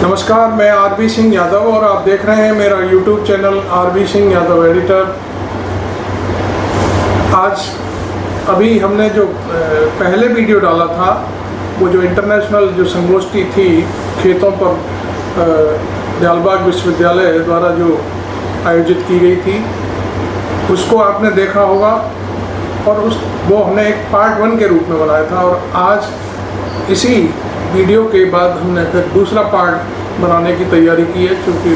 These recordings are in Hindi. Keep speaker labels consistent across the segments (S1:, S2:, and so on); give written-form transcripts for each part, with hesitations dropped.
S1: नमस्कार, मैं आरबी सिंह यादव और आप देख रहे हैं मेरा YouTube channel RB Singh Yadav editor. आज अभी हमने जो पहले वीडियो डाला था, वो जो इंटरनेशनल जो संगोष्ठी थी खेतों पर दयालबाग विश्वविद्यालय द्वारा जो आयोजित की गई थी, उसको आपने देखा होगा और वो हमने एक पार्ट 1 के रूप में बनाया था। और आज इसी वीडियो के बाद हमने फिर दूसरा पार्ट बनाने की तैयारी की है, क्योंकि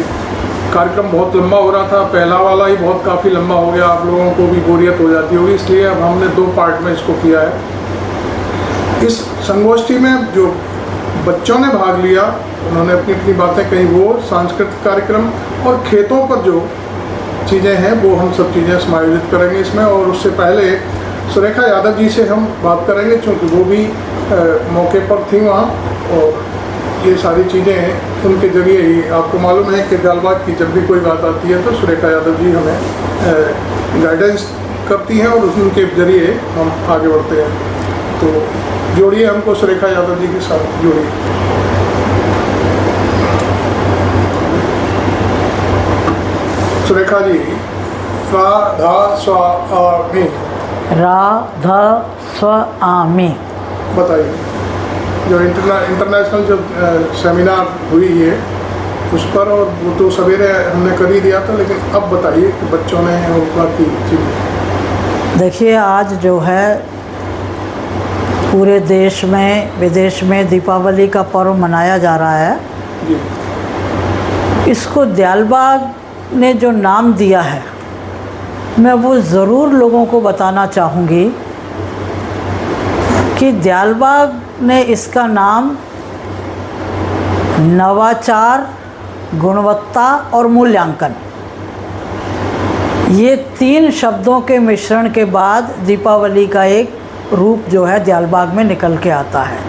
S1: कार्यक्रम बहुत लंबा हो रहा था। पहला वाला ही बहुत काफ़ी लंबा हो गया, आप लोगों को भी बोरियत हो जाती होगी, इसलिए अब हमने 2 पार्ट में इसको किया है। इस संगोष्ठी में जो बच्चों ने भाग लिया, उन्होंने अपनी अपनी बातें कही, वो सांस्कृतिक कार्यक्रम और खेतों पर जो चीज़ें हैं वो हम सब चीज़ें समायोजित करेंगे इसमें। और उससे पहले सुरेखा यादव जी से हम बात करेंगे, क्योंकि वो भी मौके पर थी वहाँ, और ये सारी चीज़ें उनके ज़रिए ही, आपको मालूम है कि दयालबाग की जब भी कोई बात आती है तो सुरेखा यादव जी हमें गाइडेंस करती हैं और उनके ज़रिए हम आगे बढ़ते हैं। तो जोड़िए हमको सुरेखा यादव जी के साथ जोड़िए। सुरेखा जी,
S2: राधा स्वामी
S1: बताइए, जो इंटरनेशनल जो सेमिनार हुई है उस पर, और वो तो सवेरे हमने कर ही दिया था, लेकिन अब बताइए कि बच्चों ने और बाकी चीज़ें।
S2: देखिए, आज जो है पूरे देश में विदेश में दीपावली का पर्व मनाया जा रहा है
S1: जी।
S2: इसको दयालबाग ने जो नाम दिया है, मैं वो ज़रूर लोगों को बताना चाहूँगी कि दयालबाग ने इसका नाम नवाचार, गुणवत्ता और मूल्यांकन, ये 3 शब्दों के मिश्रण के बाद दीपावली का एक रूप जो है दयालबाग में निकल के आता है।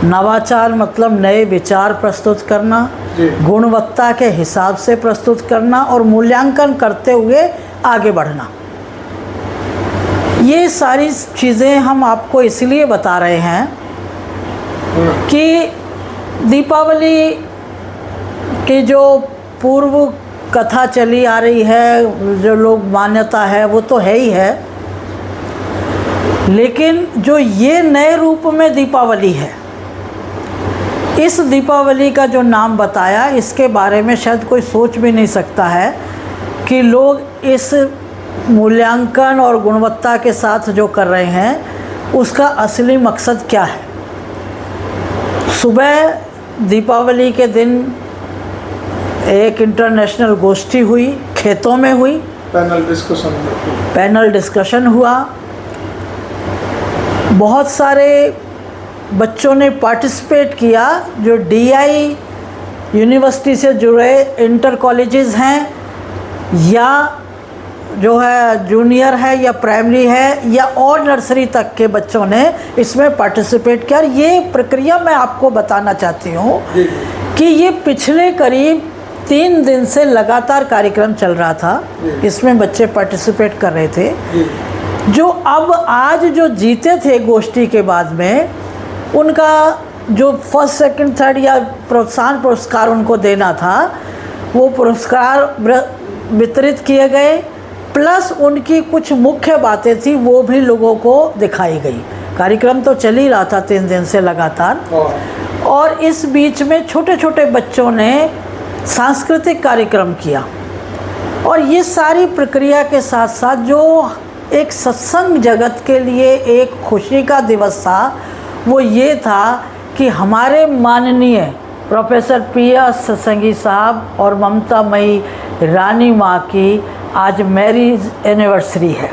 S2: नवाचार मतलब नए विचार प्रस्तुत करना, गुणवत्ता के हिसाब से प्रस्तुत करना और मूल्यांकन करते हुए आगे बढ़ना। ये सारी चीज़ें हम आपको इसलिए बता रहे हैं कि दीपावली की जो पूर्व कथा चली आ रही है, जो लोग मान्यता है, वो तो है ही है, लेकिन जो ये नए रूप में दीपावली है, इस दीपावली का जो नाम बताया, इसके बारे में शायद कोई सोच भी नहीं सकता है कि लोग इस मूल्यांकन और गुणवत्ता के साथ जो कर रहे हैं उसका असली मकसद क्या है। सुबह दीपावली के दिन एक इंटरनेशनल गोष्ठी हुई, खेतों में हुई, पैनल डिस्कशन हुआ। बहुत सारे बच्चों ने पार्टिसिपेट किया, जो DI यूनिवर्सिटी से जुड़े इंटर कॉलेजेस हैं, या जो है जूनियर है या प्राइमरी है या और नर्सरी तक के बच्चों ने इसमें पार्टिसिपेट किया। ये प्रक्रिया मैं आपको बताना चाहती हूँ कि ये पिछले करीब 3 दिन से लगातार कार्यक्रम चल रहा था, इसमें बच्चे पार्टिसिपेट कर रहे थे। जो अब आज जो जीते थे गोष्ठी के बाद में, उनका जो फर्स्ट सेकंड थर्ड या प्रोत्साहन पुरस्कार उनको देना था, वो पुरस्कार वितरित किए गए, प्लस उनकी कुछ मुख्य बातें थी वो भी लोगों को दिखाई गई। कार्यक्रम तो चल ही रहा था 3 दिन से लगातार, और इस बीच में छोटे छोटे बच्चों ने सांस्कृतिक कार्यक्रम किया। और ये सारी प्रक्रिया के साथ साथ जो एक सत्संग जगत के लिए एक खुशी का दिवस था, वो ये था कि हमारे माननीय प्रोफेसर PS सत्संगी साहब और ममता मई रानी माँ की आज मैरिज एनिवर्सरी है।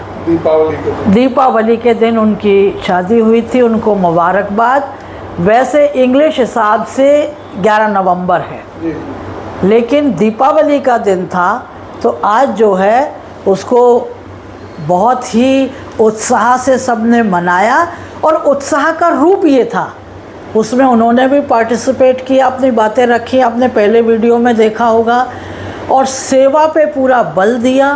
S2: दीपावली के दिन उनकी शादी हुई थी, उनको मुबारकबाद। वैसे इंग्लिश हिसाब से 11 नवंबर है, लेकिन दीपावली का दिन था, तो आज जो है उसको बहुत ही उत्साह से सबने मनाया। और उत्साह का रूप ये था, उसमें उन्होंने भी पार्टिसिपेट किया, अपनी बातें रखी, आपने पहले वीडियो में देखा होगा। और सेवा पे पूरा बल दिया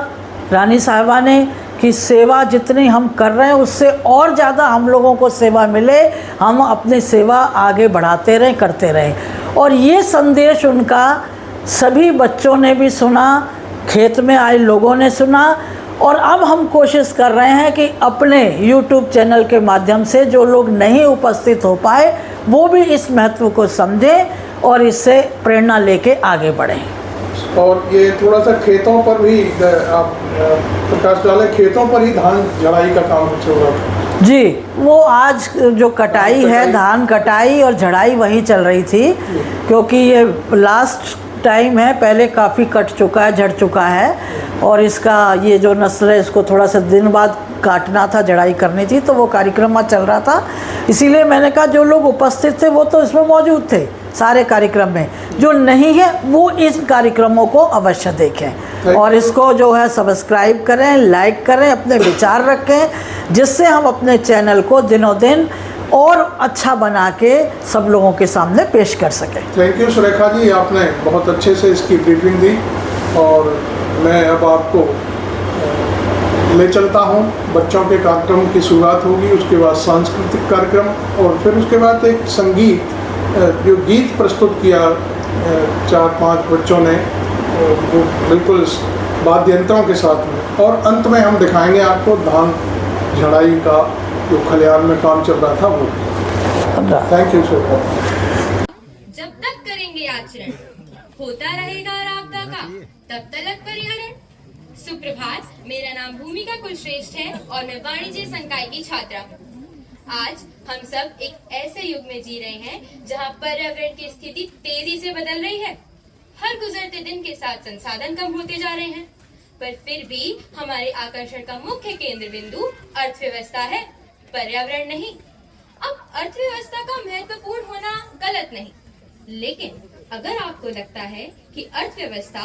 S2: रानी साहिबा ने कि सेवा जितनी हम कर रहे हैं उससे और ज़्यादा हम लोगों को सेवा मिले, हम अपनी सेवा आगे बढ़ाते रहें, करते रहें। और ये संदेश उनका सभी बच्चों ने भी सुना, खेत में आए लोगों ने सुना। और अब हम कोशिश कर रहे हैं कि अपने YouTube चैनल के माध्यम से जो लोग नहीं उपस्थित हो पाए वो भी इस महत्व को समझें और इससे प्रेरणा लेके आगे बढ़ें।
S1: और ये थोड़ा सा खेतों पर भी आप प्रकाश डालें, खेतों पर ही धान झड़ाई का काम चल रहा था।
S2: जी, वो आज जो कटाई है, धान कटाई और झड़ाई वही चल रही थी, क्योंकि ये लास्ट टाइम है, पहले काफ़ी कट चुका है, झड़ चुका है और इसका ये जो नस्ल है इसको थोड़ा सा दिन बाद काटना था, झड़ाई करनी थी, तो वो कार्यक्रम चल रहा था। इसीलिए मैंने कहा जो लोग उपस्थित थे वो तो इसमें मौजूद थे सारे कार्यक्रम में, जो नहीं है वो इस कार्यक्रमों को अवश्य देखें और इसको जो है सब्सक्राइब करें, लाइक करें, अपने विचार रखें, जिससे हम अपने चैनल को दिनों दिन और अच्छा बना के सब लोगों के सामने पेश कर सकें।
S1: थैंक यू सुरेखा जी, आपने बहुत अच्छे से इसकी ब्रीफिंग दी और मैं अब आपको ले चलता हूँ। बच्चों के कार्यक्रम की शुरुआत होगी, उसके बाद सांस्कृतिक कार्यक्रम और फिर उसके बाद एक संगीत जो गीत प्रस्तुत किया 4-5 बच्चों ने, वो बिल्कुल वाद्य यंत्रों के साथ में, और अंत में हम दिखाएंगे आपको धान झड़ाई का जो खलिहान में काम चल रहा था वो। Thank you sir.
S3: जब तक करेंगे आचरण होता रहेगा आपदा का तब तलक परिहरण। सुप्रभात, मेरा नाम भूमिका कुलश्रेष्ठ है और मैं वाणिज्य संकाय की छात्रा हूँ। आज हम सब एक ऐसे युग में जी रहे हैं जहाँ पर्यावरण की स्थिति तेजी से बदल रही है। हर गुजरते दिन के साथ संसाधन कम होते जा रहे हैं, पर फिर भी हमारे आकर्षण का मुख्य केंद्र बिंदु अर्थव्यवस्था है, पर्यावरण नहीं। अब अर्थव्यवस्था का महत्वपूर्ण होना गलत नहीं, लेकिन अगर आपको लगता है कि अर्थव्यवस्था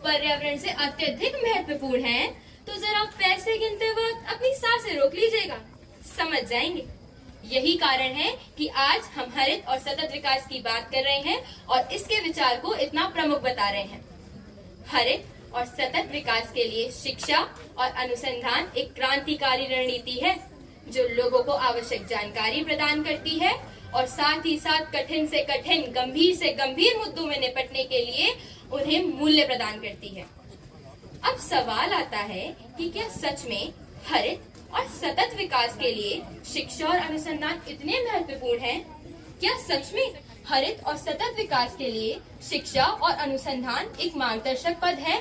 S3: पर्यावरण से अत्यधिक महत्वपूर्ण है, तो जरा पैसे गिनते वक्त अपनी सांसें रोक लीजिएगा, समझ जाएंगे। यही कारण है कि आज हम हरित और सतत विकास की बात कर रहे हैं और इसके विचार को इतना प्रमुख बता रहे हैं। हरित और सतत विकास के लिए शिक्षा और अनुसंधान एक क्रांतिकारी रणनीति है जो लोगों को आवश्यक जानकारी प्रदान करती है और साथ ही साथ कठिन से कठिन, गंभीर से गंभीर मुद्दों में निपटने के लिए उन्हें मूल्य प्रदान करती है। अब सवाल आता है कि क्या सच में हरित और सतत विकास के लिए शिक्षा और अनुसंधान इतने महत्वपूर्ण हैं? क्या सच में हरित और सतत विकास के लिए शिक्षा और अनुसंधान एक मार्गदर्शक पद है?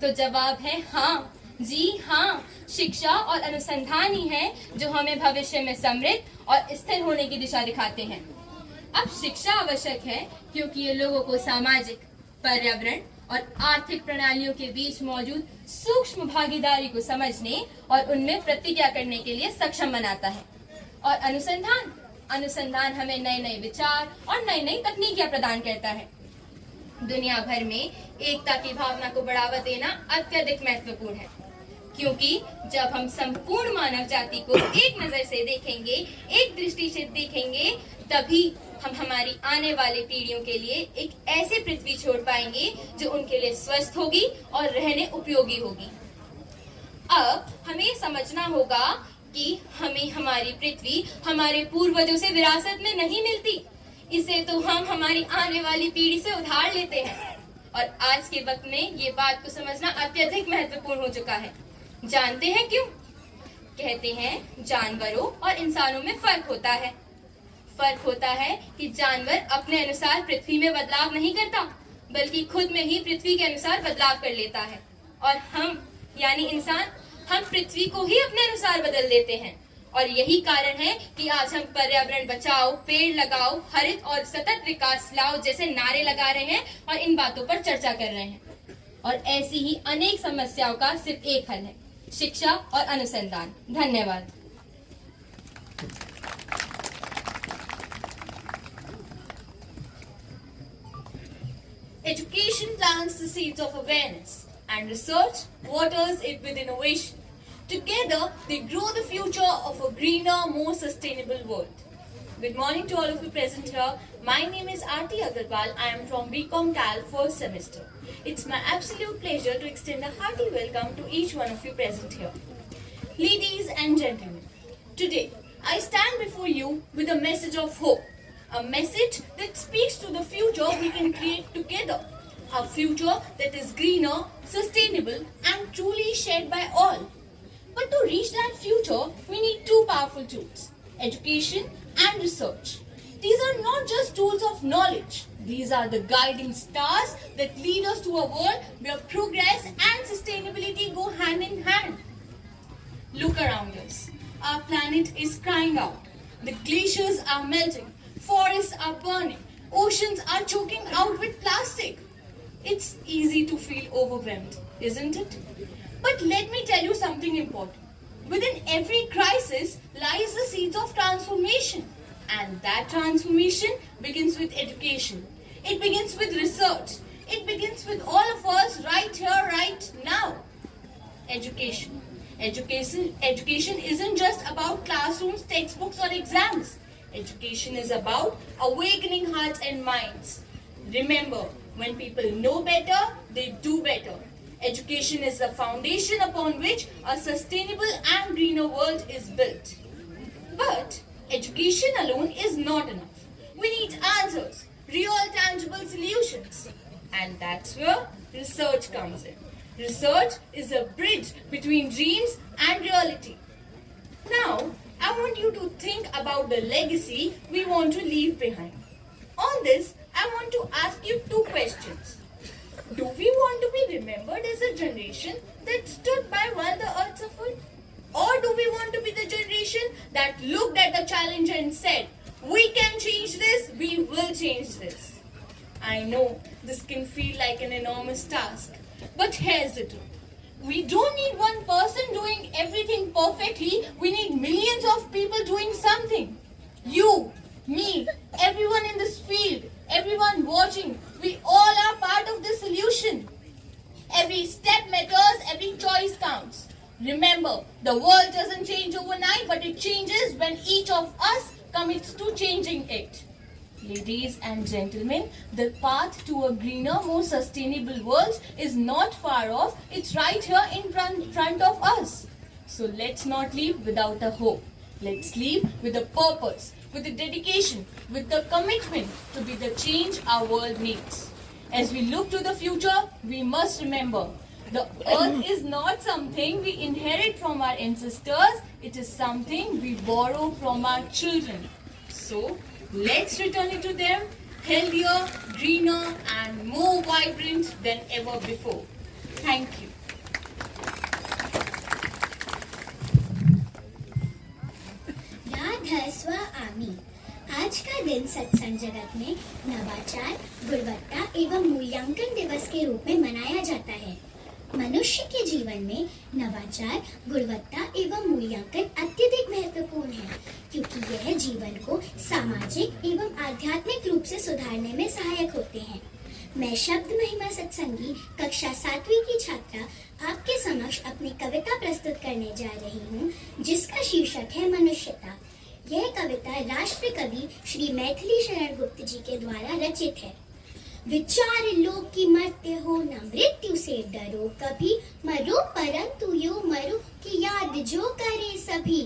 S3: तो जवाब है हाँ, जी हाँ, शिक्षा और अनुसंधान ही है जो हमें भविष्य में समृद्ध और स्थिर होने की दिशा दिखाते हैं। अब शिक्षा आवश्यक है क्योंकि ये लोगों को सामाजिक, पर्यावरण और आर्थिक प्रणालियों के बीच मौजूद सूक्ष्म भागीदारी को समझने और उनमें प्रतिक्रिया करने के लिए सक्षम बनाता है। और अनुसंधान हमें नए नए विचार और नई नई तकनीकियां प्रदान करता है। दुनिया भर में एकता की भावना को बढ़ावा देना अत्यधिक महत्वपूर्ण है, क्योंकि जब हम संपूर्ण मानव जाति को एक नजर से देखेंगे, एक दृष्टि से देखेंगे, तभी हम हमारी आने वाली पीढ़ियों के लिए एक ऐसी पृथ्वी छोड़ पाएंगे जो उनके लिए स्वस्थ होगी और रहने उपयोगी होगी। अब हमें समझना होगा कि हमें हमारी पृथ्वी हमारे पूर्वजों से विरासत में नहीं मिलती, इसे तो हम हमारी आने वाली पीढ़ी से उधार लेते हैं। और आज के वक्त में ये बात को समझना अत्यधिक महत्वपूर्ण हो चुका है। जानते हैं क्यों? कहते हैं जानवरों और इंसानों में फर्क होता है। फर्क होता है कि जानवर अपने अनुसार पृथ्वी में बदलाव नहीं करता, बल्कि खुद में ही पृथ्वी के अनुसार बदलाव कर लेता है। और हम यानी इंसान, हम पृथ्वी को ही अपने अनुसार बदल देते हैं। और यही कारण है कि आज हम पर्यावरण बचाओ, पेड़ लगाओ, हरित और सतत विकास लाओ जैसे नारे लगा रहे हैं और इन बातों पर चर्चा कर रहे हैं। और ऐसी ही अनेक समस्याओं का सिर्फ एक हल है, शिक्षा और अनुसंधान। धन्यवाद।
S4: Education plants the seeds of awareness, and research waters it with innovation. Together, they grow the future of a greener, more sustainable world. Good morning to all of you present here. My name is Aarti Agarwal. I am from BCom Cal first semester. It's my absolute pleasure to extend a hearty welcome to each one of you present here. Ladies and gentlemen, today I stand before you with a message of hope. A message that speaks to the future we can create together a future that is greener, sustainable, and truly shared by all. But to reach that future, we need two powerful tools: education and research. These are not just tools of knowledge. These are the guiding stars that lead us to a world where progress and sustainability go hand in hand. Look around us. Our planet is crying out. The glaciers are melting. Forests are burning. Oceans are choking out with plastic. It's easy to feel overwhelmed, isn't it? But let me tell you something important. Within every crisis lies the seeds of transformation. And that transformation begins with education. It begins with research. It begins with all of us right here, right now. Education. Education isn't just about classrooms, textbooks, or exams. Education is about awakening hearts and minds. Remember, when people know better, they do better. Education is the foundation upon which a sustainable and greener world is built. But education alone is not enough. We need answers, real tangible solutions. And that's where research comes in. Research is a bridge between dreams and reality. Now, I want you to think about the legacy we want to leave behind. On this, I want to ask you two questions. Do we want to be remembered as a generation that stood by while the earth suffered? Or do we want to be the generation that looked at the challenge and said, we can change this, we will change this? I know this can feel like an enormous task, but here's the truth. We don't need one person doing everything perfectly, we need millions of people doing something. You, me, everyone in this field, everyone watching, we all are part of the solution. Every step matters, every choice counts. Remember, the world doesn't change overnight, but it changes when each of us commits to changing it. Ladies and gentlemen, the path to a greener, more sustainable world is not far off. It's right here in front of us. So let's not leave without a hope. Let's leave with a purpose, with a dedication, with the commitment to be the change our world needs. As we look to the future, we must remember the earth is not something we inherit from our ancestors. It is something we borrow from our children. So let's return it to them healthier, greener, and more vibrant than ever before. Thank you.
S5: राधस्व आमी। आज का दिन सत्संग जगत में नवाचार, गुणवत्ता एवं मूल्यांकन दिवस के रूप में मनाया जाता है। मनुष्य के जीवन में नवाचार, गुणवत्ता एवं मूल्यांकन अत्यधिक महत्वपूर्ण है, क्योंकि यह जीवन को सामाजिक एवं आध्यात्मिक रूप से सुधारने में सहायक होते हैं। मैं शब्द महिमा सत्संगी कक्षा 7वीं की छात्रा आपके समक्ष अपनी कविता प्रस्तुत करने जा रही हूँ, जिसका शीर्षक है मनुष्यता। यह कविता राष्ट्र कवि श्री मैथिली शरण गुप्त जी के द्वारा रचित है। विचार लो कि मरते हो न मृत्यु से डरो कभी, मरो परंतु यो मरो कि याद जो करे सभी।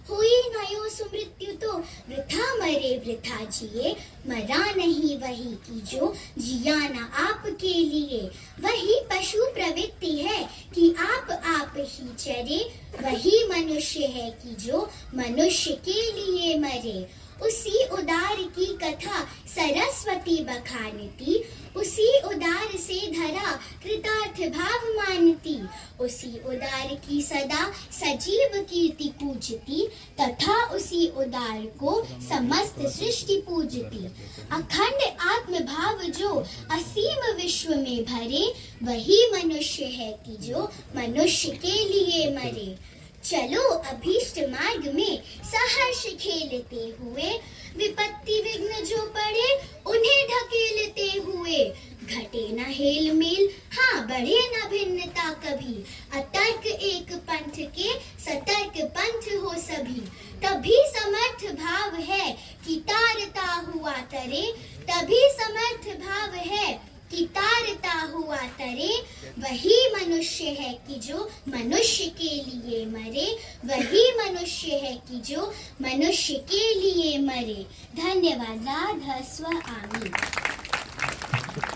S5: हुई न यो सुमृत्यु तो वृथा मरे वृथा जिए, मरा नहीं वही की जो जिया न आपके लिए। वही पशु प्रवृत्ति है कि आप ही चरे, वही मनुष्य है कि जो मनुष्य के लिए मरे। उसी उदार की कथा सरस्वती बखानती, उसी उदार से धरा कृतार्थ भाव मानती। उसी उदार की सदा सजीव कीर्ति पूजती, तथा उसी उदार को समस्त सृष्टि पूजती। अखंड आत्म भाव जो असीम विश्व में भरे, वही मनुष्य है कि जो मनुष्य के लिए मरे। चलो अभीष्ट मार्ग में सहर्ष खेलते हुए, विपत्ति विघ्न जो पड़े उन्हें ढकेलते हुए। घटे न हेल मेल, हाँ बढ़े न भिन्नता कभी, अतर्क एक पंथ के सतर्क पंथ हो सभी। तभी समर्थ भाव है कि तारता हुआ तरे, तभी समर्थ भाव है कि तारता हुआ तरे। वही मनुष्य है कि जो मनुष्य के लिए मरे, वही मनुष्य है कि जो मनुष्य के लिए मरे। धन्यवाद। राधा स्व आमीन। Radha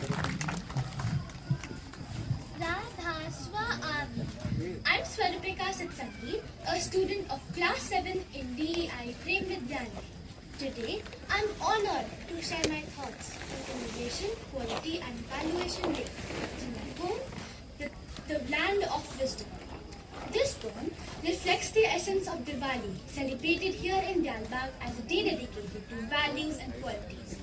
S5: Swami. I'm Swarupika Satsangi, a student of class 7 in DEI Prem Vidyalaya. Today, I'm honored to share my thoughts on Innovation, Quality and Valuation Day to my home, the land of wisdom. This poem reflects the essence of Diwali, celebrated here in Dalbag as a day dedicated to values and qualities.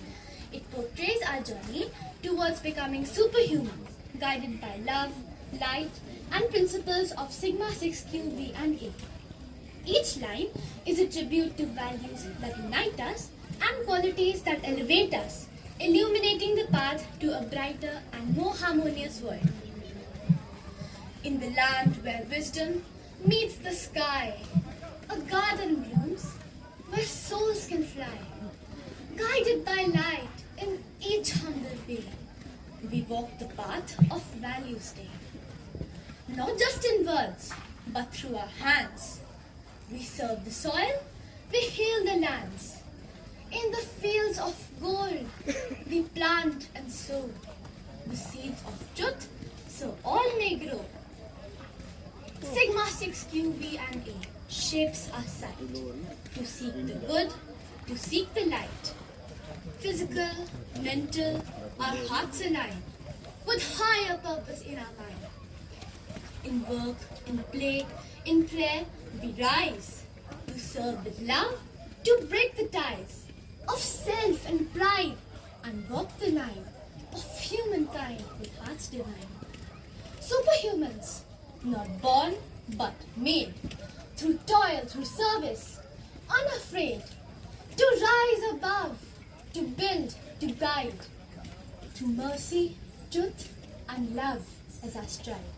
S5: It portrays our journey towards becoming superhumans, guided by love, light, and principles of Sigma 6Q, V, and A. Each line is a tribute to values that unite us and qualities that elevate us, illuminating the path to a brighter and more harmonious world. In the land where wisdom meets the sky, a garden blooms where souls can fly. Guided by light in each humble way, we walk the path of Values Day. Not just in words, but through our hands. We serve the soil, we heal the lands. In the fields of gold, we plant and sow the seeds of truth, so all may grow. Sigma 6Q, V, and A shapes our sight to seek the good, to seek the light. Physical, mental, our hearts align with higher purpose in our mind. In work, in play, in prayer, we rise to serve with love, to break the ties of self and pride and walk the line of humankind with hearts divine. Superhumans, not born but made, through toil, through service, unafraid, to rise above, to build, to guide, through mercy, truth, and love as our stride.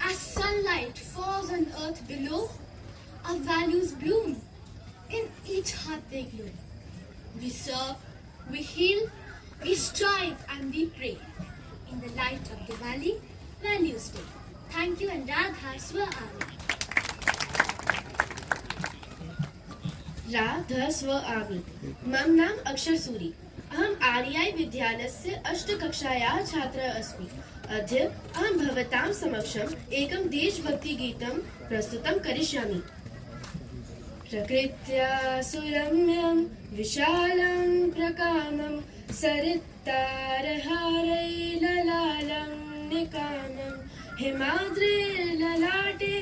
S5: As sunlight falls on earth below, our values bloom, in each heart they glow. We serve, we heal, we strive and we pray. In the light of Diwali, Values Day. Thank you and Radha Swami.
S6: Radha स्व आगि मम नाम अक्षर सूरी अहम आर्याय विद्यालयस्य अष्टकक्षायाः छात्रः अस्मि अद्य अहं भवतां समक्षम् एकं देशभक्तिगीतं प्रस्तुतं करिष्यामि प्रकृत्या सुरम्यं विशालं प्रकामं सरित्तारहारैललालं निकामं हिमाद्रिर्ललाटे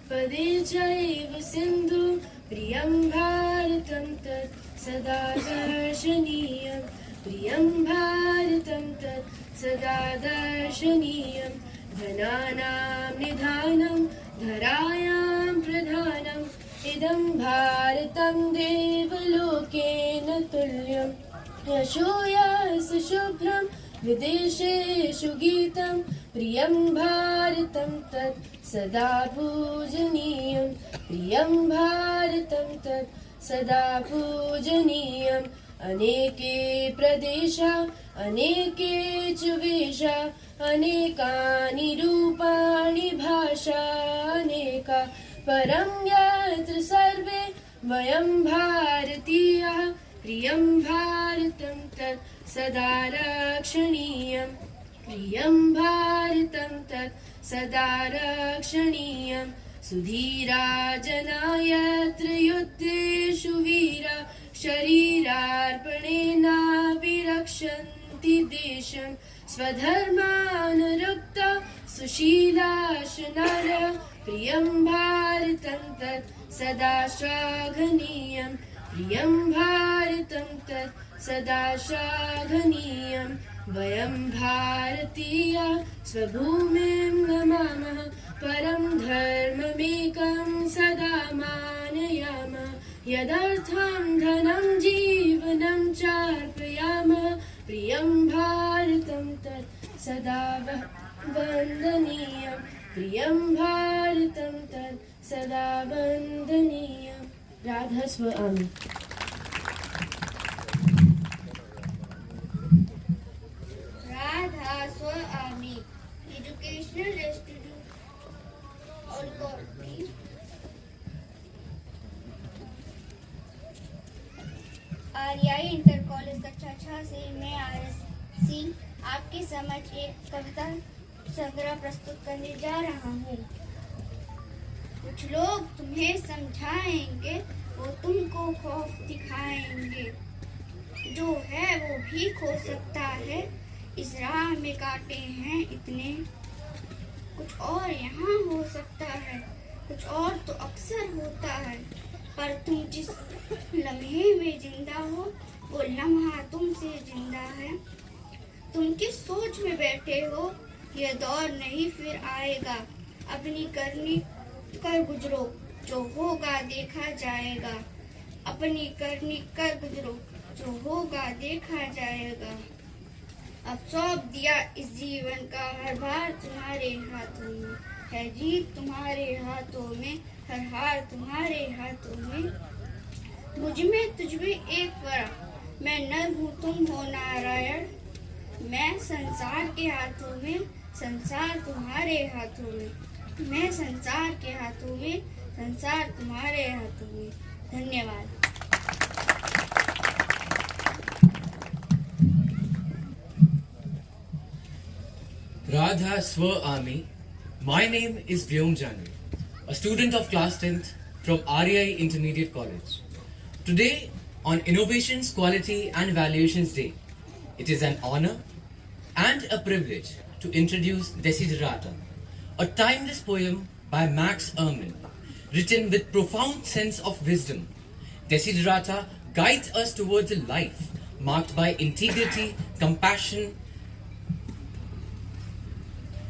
S6: पदे चैव सिन्धु प्रियं भारतं तत् सदा दर्शनीयं प्रियं भारतं तत् सदा दर्शनीयं धनानां निधानं धरायां प्रधानम् इदं भारतं देवलोकेन तुल्यं यशो यस्य शुभ्रं विदेशेषु गीतं प्रियं भारतं तत् सदा पूजनीयं प्रियं भारतं तत् सदा पूजनीयम् अनेके प्रदेशा अनेके च वेशा अनेकानि रूपाणि भाषा अनेका परं यत्र सर्वे वयं भारतीयाः प्रियं भारतं तत् सदा रक्षणीयम् प्रियं भारतं तत् सदा रक्षणीयम् सुधीरा जना यत्र युद्धेषु वीरा शरीरार्पणेनाभिरक्षन्ति देशं स्वधर्मानुरक्ता सुशीलाशनारः प्रियं भारतं तत् सदा श्लाघनीयम् प्रियं भारतं तत् सदा श्लाघनीयम् वयं भारतीया स्वभूमिं नमामः परं धर्ममेकं सदा मानयामः यदर्थं धनं जीवनं चार्पयामः प्रियं भारतं तत् सदा वन्दनीयम् प्रियं भारतं तत् सदा वन्दनीयम् राधा स्वामी
S5: Radha Swami, Educational Institute on Corby, RI inter college कक्षा 6 से मैं आरएस सिंह
S7: आपकी समझ एक कविता संग्रह प्रस्तुत करने जा रहा हूँ। कुछ लोग तुम्हें समझाएंगे, वो तुमको खौफ दिखाएंगे। जो है वो भी खो सकता है, इस राह में कांटे हैं इतने। कुछ और यहाँ हो सकता है, कुछ और तो अक्सर होता है, पर तुम जिस लम्हे में जिंदा हो, वो लम्हा तुमसे जिंदा है। तुम किस सोच में बैठे हो, ये दौर नहीं फिर आएगा। अपनी करनी कर गुजरो, जो होगा देखा जाएगा। अपनी करनी कर गुजरो, जो होगा देखा जाएगा। अब सौंप दिया इस जीवन का हर भार तुम्हारे हाथों में, है जीत तुम्हारे हाथों में, हर हार तुम्हारे हाथों में। मुझ में तुझ में एक फर्क, मैं नर हूँ तुम हो नारायण। मैं संसार के हाथों में, संसार तुम्हारे हाथों में। मैं संसार के हाथों में, संसार तुम्हारे हाथों में। धन्यवाद।
S8: Radha Swa Ami. My name is Vyom Janu, a student of class 10th from REI Intermediate College. Today, on Innovations, Quality and Valuations Day, it is an honor and a privilege to introduce Desiderata, a timeless poem by Max Ehrmann, written with profound sense of wisdom. Desiderata guides us towards a life marked by integrity, compassion,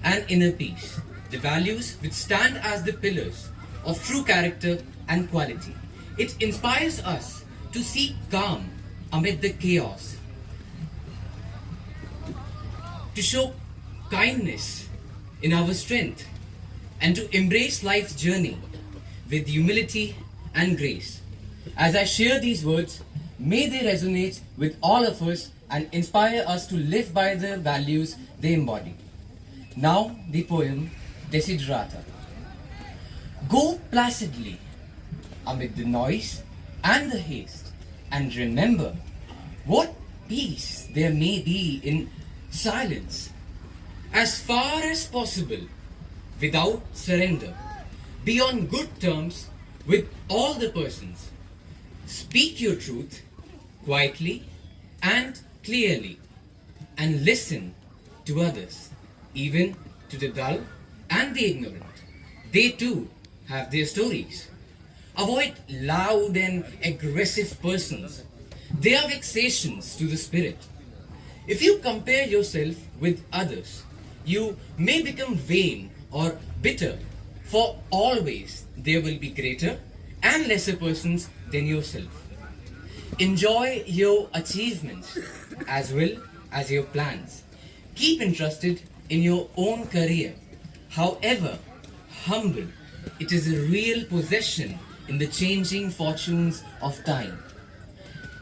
S8: and inner peace, the values which stand as the pillars of true character and quality. It inspires us to seek calm amid the chaos, to show kindness in our strength, and to embrace life's journey with humility and grace. As I share these words, may they resonate with all of us and inspire us to live by the values they embody. Now the poem Desiderata. Go placidly amid the noise and the haste, and remember what peace there may be in silence. As far as possible, without surrender, be on good terms with all the persons. Speak your truth quietly and clearly, and listen to others, even to the dull and the ignorant. They too have their stories. Avoid loud and aggressive persons. They are vexations to the spirit. If you compare yourself with others, you may become vain or bitter, for always there will be greater and lesser persons than yourself. Enjoy your achievements as well as your plans. Keep interested in your own career. However humble, it is a real possession in the changing fortunes of time.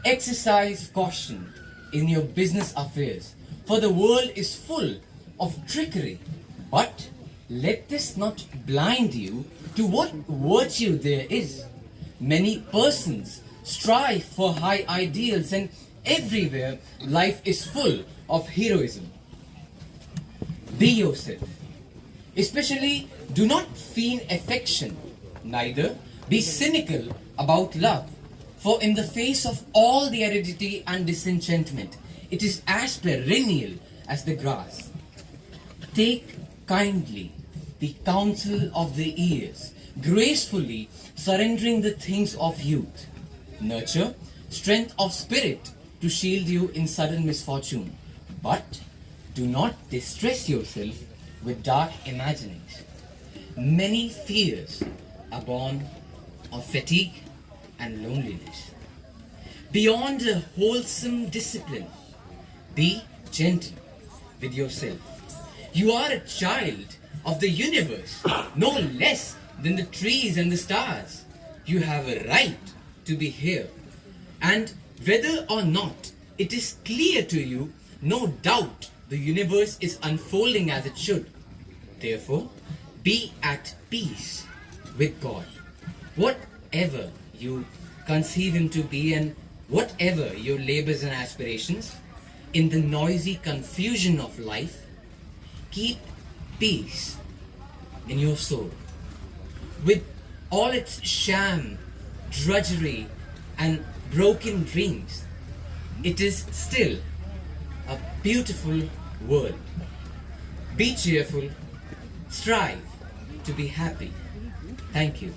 S8: Exercise caution in your business affairs, for the world is full of trickery. But let this not blind you to what virtue there is. Many persons strive for high ideals, and everywhere life is full of heroism. Be yourself. Especially do not feign affection, neither be cynical about love. For in the face of all the aridity and disenchantment, it is as perennial as the grass. Take kindly the counsel of the years, gracefully surrendering the things of youth. Nurture strength of spirit to shield you in sudden misfortune. But do not distress yourself with dark imaginings. Many fears are born of fatigue and loneliness. Beyond a wholesome discipline, be gentle with yourself. You are a child of the universe, no less than the trees and the stars. You have a right to be here. And whether or not it is clear to you, no doubt the universe is unfolding as it should. Therefore, be at peace with God. Whatever you conceive Him to be and whatever your labors and aspirations, in the noisy confusion of life, keep peace in your soul. With all its sham, drudgery, and broken dreams, it is still a beautiful world. Be cheerful, strive to be happy. Thank you.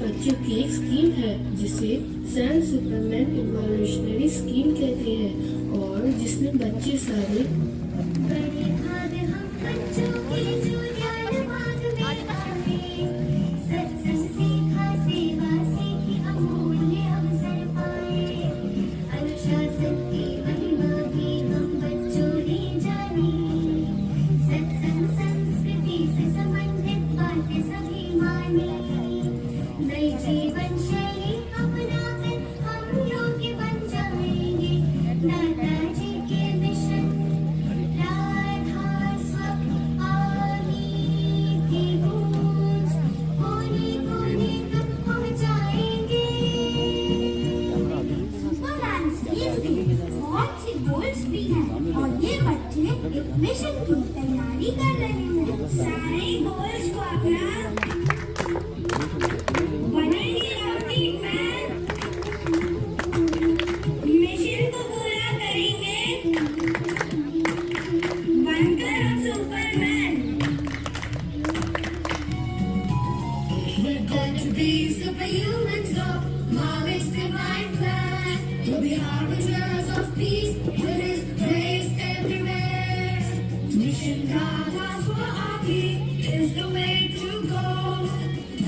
S6: बच्चों की एक स्कीम है जिसे सन सुपरमैन इवोल्यूशनरी स्कीम कहते हैं और जिसमें बच्चे सारे
S5: बड़े भाग हम बच्चों के जो ज्ञान भाग में आवे humans of Maoist divine plan. We'll be harbingers of peace with His grace everywhere. Mission Radha's for Aki is the way to go.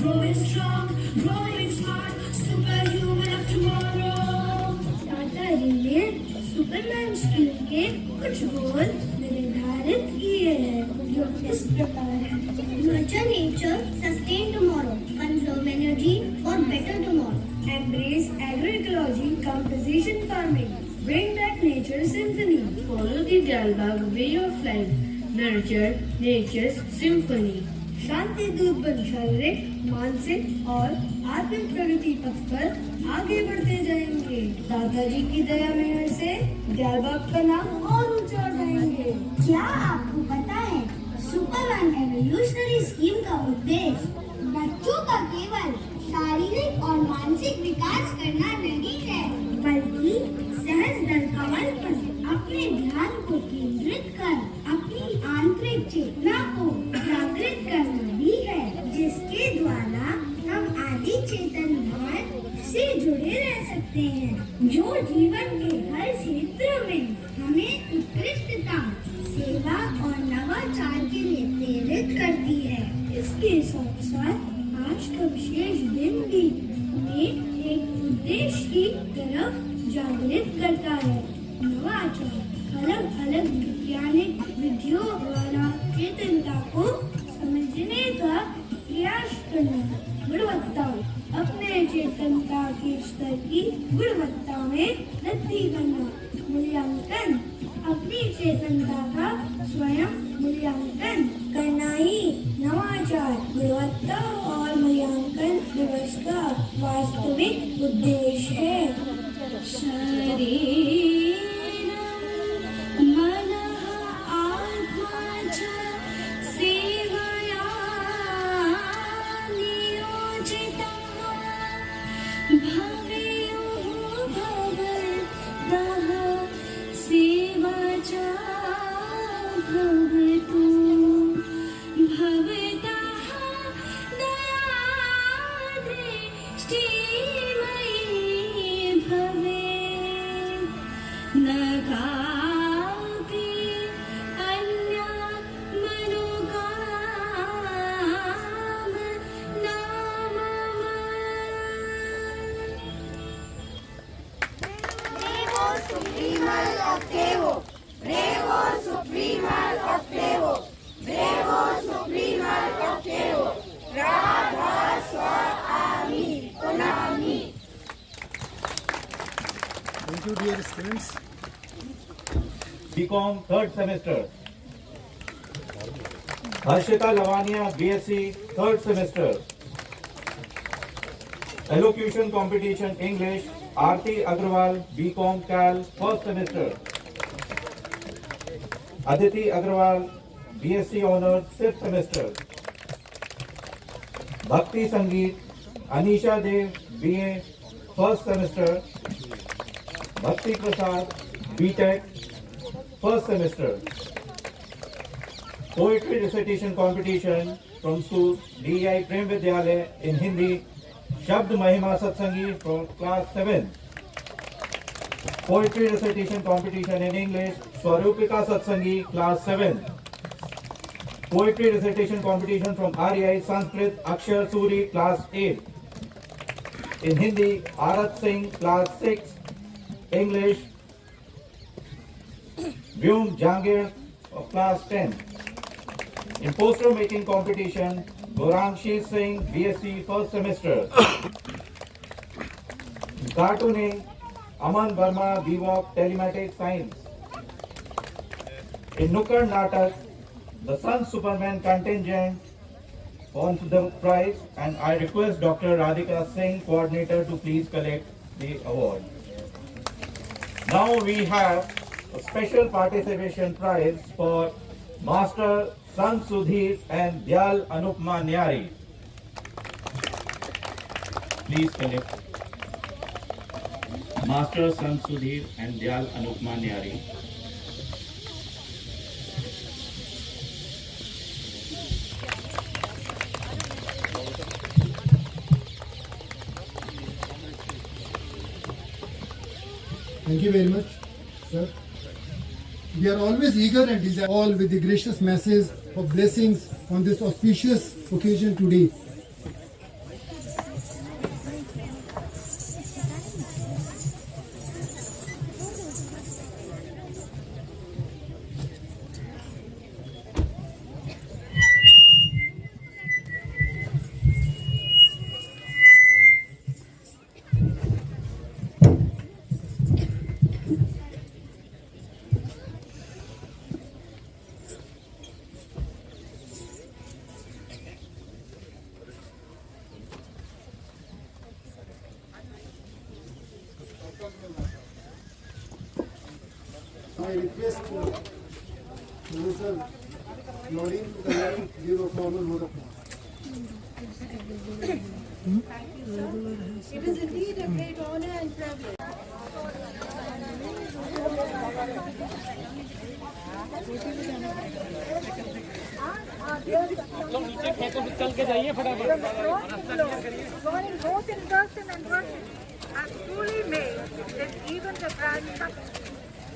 S5: Growing strong, growing smart, superhuman of tomorrow. Tata जी ने सुपरमैन स्कीम के कुछ गोल निर्धारित किए हैं जो इस प्रकार है: nurture nature, sustain tomorrow, conserve energy और better tomorrow, embrace agroecology, composition farming, bring back nature symphony,
S6: Follow the Dalbag way of life. Nurture nature's symphony.
S5: शांति दूत बन शारीरिक, मानसिक और आत्मिक प्रगति पथ पर आगे बढ़ते जाएंगे। दादाजी की दया मेहर से दियालबाग का नाम और ऊंचा उठाएंगे। क्या आपको पता है सुपरमैन एवोल्यूशनरी स्कीम का उद्देश्य बच्चों का केवल शारीरिक और मानसिक विकास करना नहीं है, बल्कि सहज दल कमल पर अपने ध्यान को केंद्रित कर अपनी आंतरिक चेतना को जागृत करना भी है, जिसके द्वारा हम आदि चेतन भाव से जुड़े रह सकते हैं, जो जीवन के हर क्षेत्र में हमें उत्कृष्टता, सेवा और नवाचार के लिए प्रेरित करती है। इसके साथ साथ आज का विशेष दिन भी हमें एक उद्देश्य की तरफ जागृत करता है: नवाचार। अलग अलग वैज्ञानिक विधियों द्वारा चेतनता को समझने का प्रयास करना, गुणवत्ता, अपने चेतनता के स्तर की गुणवत्ता में वृद्धि करना, मूल्यांकन, अपनी चेतनता का स्वयं मूल्यांकन करना ही नवाचार, गुणवत्ता और मूल्यांकन दिवस का वास्तविक उद्देश्य है।
S9: Thank you, dear students.
S10: BCom third semester. Harshita Lavania, BSc third semester. Elocution competition English, Aarti Agrawal, BCom Cal first semester. Aditi Agrawal, BSc Honors fifth semester. Bhakti Sangeet, Anisha Dev, BA first semester. Bhakti Prasad, BTech, first semester. Poetry recitation competition from school DI Prem Vidyalaya in Hindi, Shabd Mahima Satsangi from class 7. Poetry recitation competition in English, Swarupika Satsangi, class 7. Poetry recitation competition from REI Sanskrit, Akshar Suri, class 8. In Hindi, Arat Singh, class 6. English, Vyum Jangir of class 10. In poster making competition, Gaurangshi Singh, BSc first semester. In cartooning, Aman Verma, BVOC, Telematic Science. In Nukkad Natak, the Sun Superman contingent won the prize, and I request Dr. Radhika Singh, coordinator, to please collect the award. Now we have a special participation prize for Master San Sudhir and Dyal Anupma Nyari. Please collect. Master San Sudhir and Dyal Anupma Nyari.
S9: Thank you very much, sir. We are always eager and desire all with the gracious message of blessings on this auspicious occasion today. I request Professor Lorin to give a formal vote of thanks.
S2: It is indeed a great honor and privilege.
S11: Joining both in person and worship, I'm truly amazed that even the grand success.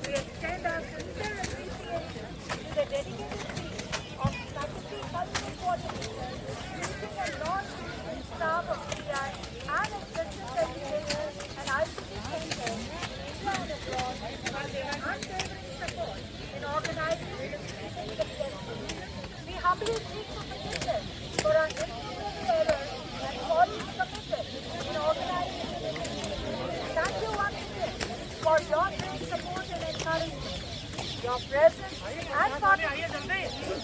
S11: We extend our sincere appreciation to the dedicated team of faculty, cultural coordinators, teaching and non-teaching staff of PI, and its distance educators and ICT centers in India and abroad for their unwavering support in organizing this meeting successfully. We humbly seek for forgiveness for our innumerable errors and folly committed in organizing this meeting. Thank you once again for your great support and encouragement. Your presence and participation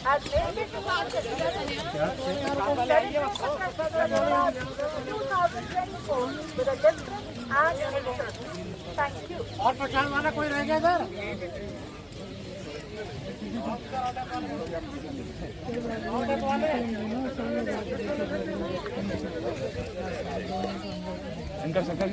S11: has made it possible to celebrate the festival of 2024 with a different and picture. Thank you.
S2: और पहचान वाला कोई रह गया सर?
S10: इनका सकल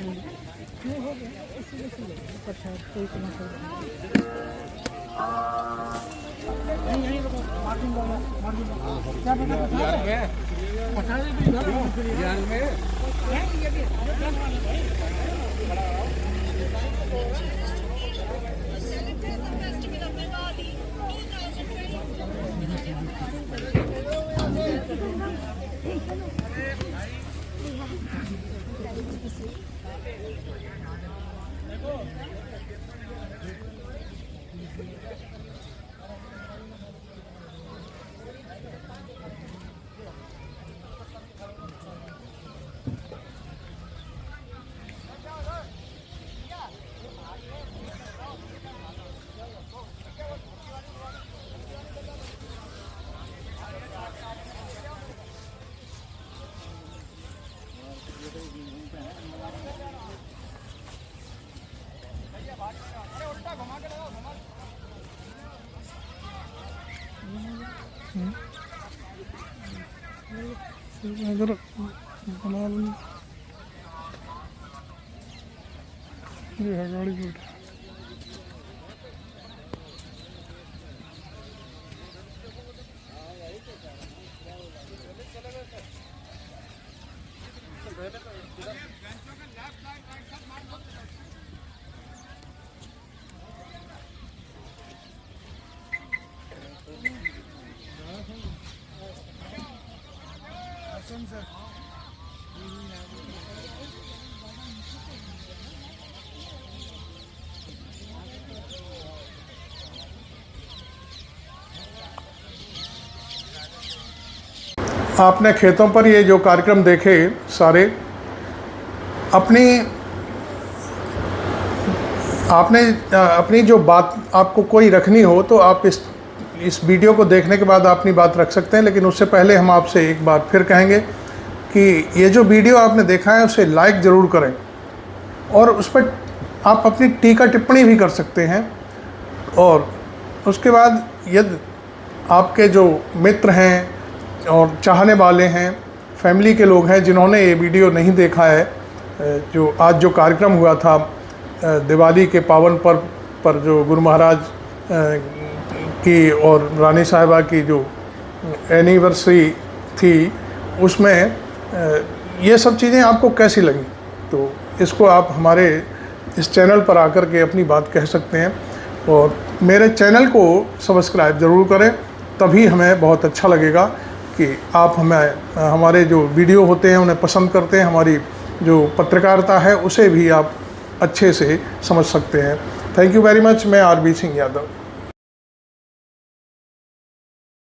S1: अगर बना लूँ ये है गाड़ी को आपने खेतों पर ये जो कार्यक्रम देखे सारे, अपनी जो बात आपको कोई रखनी हो तो आप इस वीडियो को देखने के बाद अपनी बात रख सकते हैं। लेकिन उससे पहले हम आपसे एक बार फिर कहेंगे कि ये जो वीडियो आपने देखा है उसे लाइक ज़रूर करें और उस पर आप अपनी टीका टिप्पणी भी कर सकते हैं। और उसके बाद यदि आपके जो मित्र हैं और चाहने वाले हैं, फैमिली के लोग हैं जिन्होंने ये वीडियो नहीं देखा है, जो आज जो कार्यक्रम हुआ था दिवाली के पावन पर्व पर जो गुरु महाराज की और रानी साहिबा की जो एनिवर्सरी थी, उसमें ये सब चीज़ें आपको कैसी लगी, तो इसको आप हमारे इस चैनल पर आकर के अपनी बात कह सकते हैं। और मेरे चैनल को सब्सक्राइब ज़रूर करें, तभी हमें बहुत अच्छा लगेगा कि आप हमारे जो वीडियो होते हैं उन्हें पसंद करते हैं, हमारी जो पत्रकारिता है उसे भी आप अच्छे से समझ सकते हैं। Thank you very much. मैं आरबी सिंह यादव।